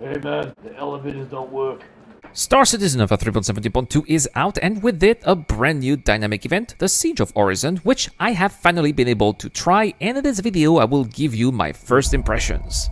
Hey man, the elevators don't work. Star Citizen Alpha 3.17.2 is out, and with it, a brand new dynamic event, the Siege of ORISON, which I have finally been able to try, and in this video I will give you my first impressions.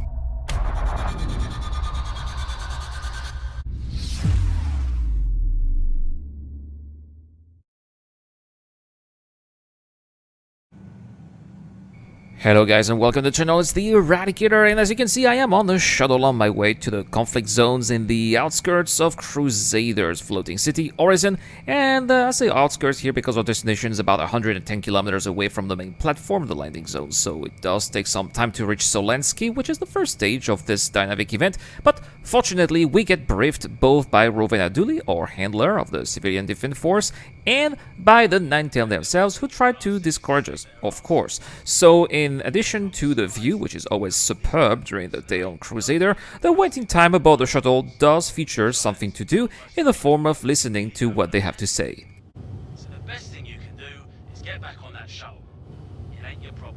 Hello guys and welcome to the channel, it's the Eradicator, and as you can see I am on the shuttle on my way to the conflict zones in the outskirts of Crusader's floating city, ORISON, and I say outskirts here because our destination is about 110 kilometers away from the main platform, the landing zone, so it does take some time to reach Solensky, which is the first stage of this dynamic event, but fortunately we get briefed both by Rowena Dooley, or handler of the Civilian Defense Force, and by the Ninetale themselves, who tried to discourage us, of course. So in addition to the view, which is always superb during the day on Crusader, the waiting time aboard the shuttle does feature something to do in the form of listening to what they have to say. So the best thing you can do is get back on that shuttle. It ain't your problem.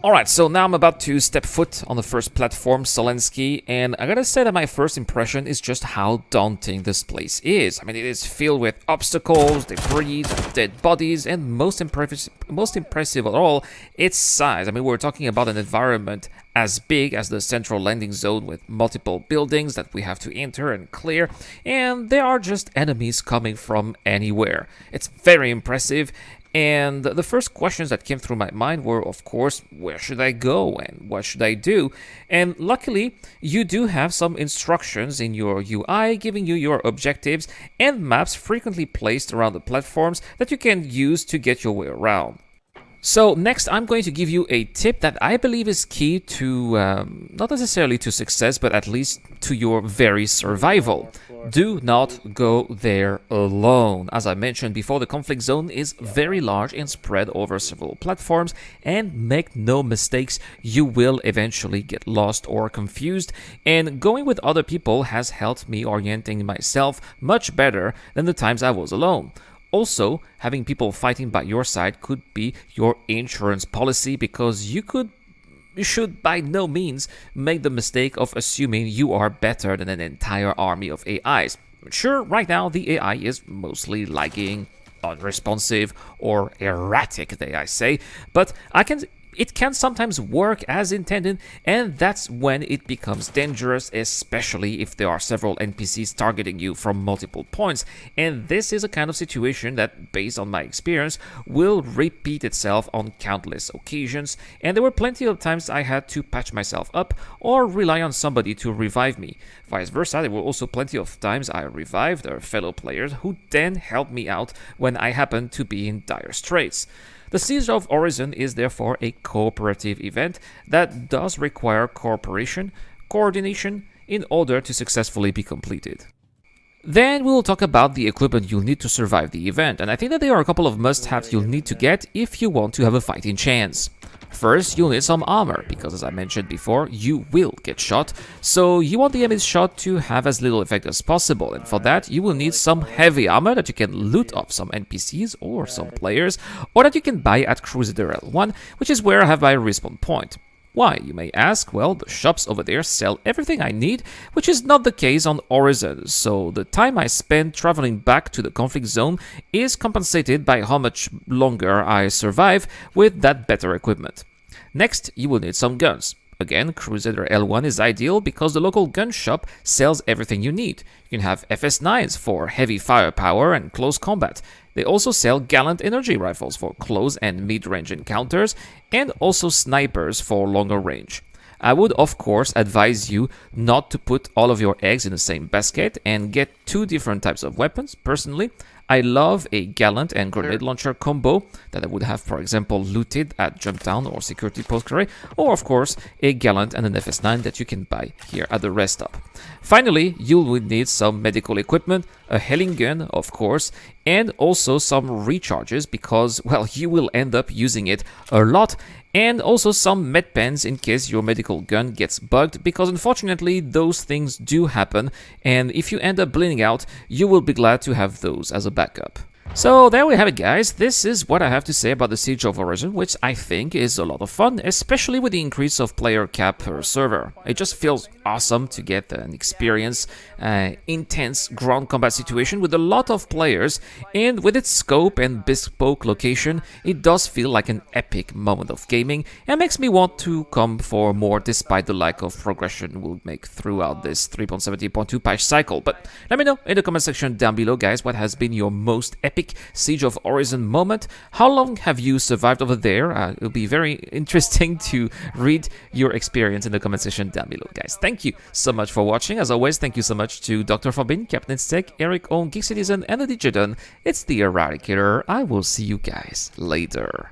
Alright, so now I'm about to step foot on the first platform, Solensky, and I gotta say that my first impression is just how daunting this place is. I mean, it is filled with obstacles, debris, dead bodies, and most impressive of all, its size. I mean, we're talking about an environment as big as the central landing zone with multiple buildings that we have to enter and clear, and there are just enemies coming from anywhere. It's very impressive. And the first questions that came through my mind were, of course, where should I go and what should I do? And luckily, you do have some instructions in your UI giving you your objectives and maps frequently placed around the platforms that you can use to get your way around. So next, I'm going to give you a tip that I believe is key to, not necessarily to success, but at least to your very survival. Do not go there alone. As I mentioned before, the conflict zone is very large and spread over several platforms, and make no mistakes, you will eventually get lost or confused, and going with other people has helped me orienting myself much better than the times I was alone. Also, having people fighting by your side could be your insurance policy, because you should by no means make the mistake of assuming you are better than an entire army of AIs. Sure, right now the AI is mostly lagging, unresponsive, or erratic, dare I say, but it can sometimes work as intended, and that's when it becomes dangerous, especially if there are several NPCs targeting you from multiple points. And this is a kind of situation that, based on my experience, will repeat itself on countless occasions, and there were plenty of times I had to patch myself up or rely on somebody to revive me. Vice versa, there were also plenty of times I revived fellow players who then helped me out when I happened to be in dire straits. The Siege of ORISON is therefore a cooperative event that does require cooperation, coordination, in order to successfully be completed. Then we'll talk about the equipment you'll need to survive the event, and I think that there are a couple of must-haves you'll need to get if you want to have a fighting chance. First, you'll need some armor, because as I mentioned before, you will get shot, so you want the enemy's shot to have as little effect as possible, and for that you will need some heavy armor that you can loot off some NPCs or some players, or that you can buy at Crusader L1, which is where I have my respawn point. Why, you may ask? Well, the shops over there sell everything I need, which is not the case on ORISON, so the time I spend traveling back to the conflict zone is compensated by how much longer I survive with that better equipment. Next, you will need some guns. Again, Crusader L1 is ideal because the local gun shop sells everything you need. You can have FS9s for heavy firepower and close combat. They also sell Gallant energy rifles for close and mid-range encounters, and also snipers for longer range. I would of course advise you not to put all of your eggs in the same basket and get two different types of weapons. Personally, I love a Gallant and grenade launcher combo that I would have, for example, looted at Jumptown or Security Post Carré, or of course a Gallant and an FS9 that you can buy here at the rest stop. Finally, you will need some medical equipment, a healing gun of course, and also some recharges because, well, you will end up using it a lot, and also some med pens in case your medical gun gets bugged, because unfortunately those things do happen, and if you end up bleeding out, you will be glad to have those as a backup. So there we have it, guys. This is what I have to say about the Siege of Orison, which I think is a lot of fun, especially with the increase of player cap per server. It just feels awesome to get an experience, intense ground combat situation with a lot of players, and with its scope and bespoke location, it does feel like an epic moment of gaming and makes me want to come for more despite the lack of progression we'll make throughout this 3.70.2 patch cycle. But let me know in the comment section down below, guys, what has been your most epic Siege of Orison moment. How long have you survived over there? It'll be very interesting to read your experience in the comment section down below, guys. Thank you so much for watching. As always, thank you so much to Dr. Fabin, Captain Steak, Eric Own, Geek Citizen, and the DJ Dun. It's the Eradicator. I will see you guys later.